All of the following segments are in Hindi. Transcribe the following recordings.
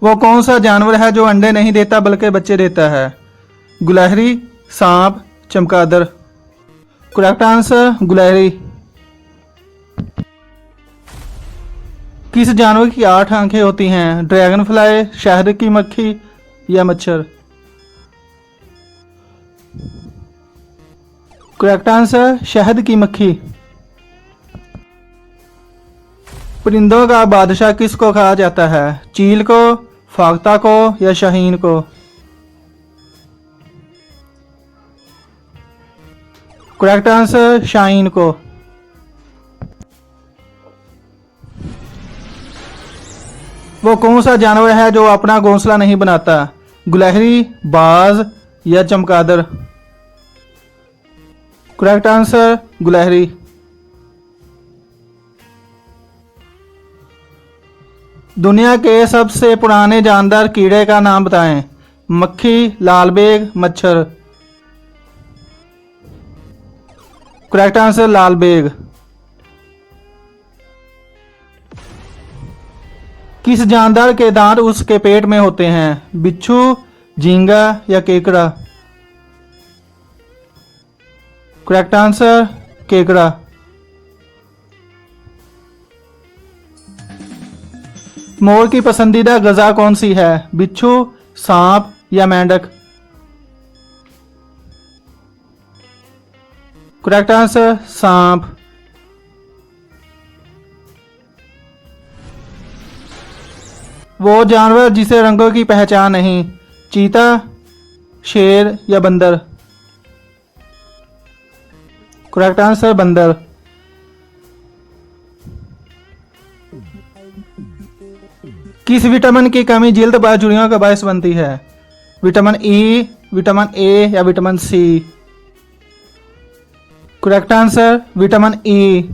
वो कौन सा जानवर है जो अंडे नहीं देता बल्कि बच्चे देता है? गुलहरी, सांप, चमगादड़। करेक्ट आंसर गुलहरी। किस जानवर की 8 आंखें होती हैं? ड्रैगन फ्लाई, शहद की मक्खी या मच्छर? करेक्ट आंसर शहद की मक्खी। परिंदों का बादशाह किसको कहा जाता है? चील को, फाख्ता को या शाहीन को? करेक्ट आंसर शाहीन को। वो कौन सा जानवर है जो अपना घोंसला नहीं बनाता? गुलहरी, बाज या चमगादड़? करेक्ट आंसर गुलहरी। दुनिया के सबसे पुराने जानदार कीड़े का नाम बताएं। मक्खी, लालबेग, मच्छर? करेक्ट आंसर लालबेग। किस जानदार के दांत उसके पेट में होते हैं? बिच्छू, झींगा या केकड़ा? करेक्ट आंसर केकड़ा। मोर की पसंदीदा गजा कौन सी है? बिच्छू, सांप या मेंढक? करेक्ट आंसर सांप। वो जानवर जिसे रंगों की पहचान नहीं? चीता, शेर या बंदर? करेक्ट आंसर बंदर। किस विटामिन की कमी जल्द पर झुर्रियों का बायस बनती है? विटामिन ई, विटामिन ए या vitamin C? Correct answer vitamin E.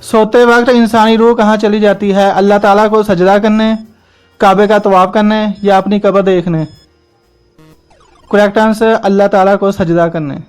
सोते वक्त इंसानी रूह कहाँ चली जाती है? अल्लाह ताला को सजदा करने, काबे का तवाफ करने या अपनी कब्र देखने? करेक्ट आंसर अल्लाह ताला को सजदा करने।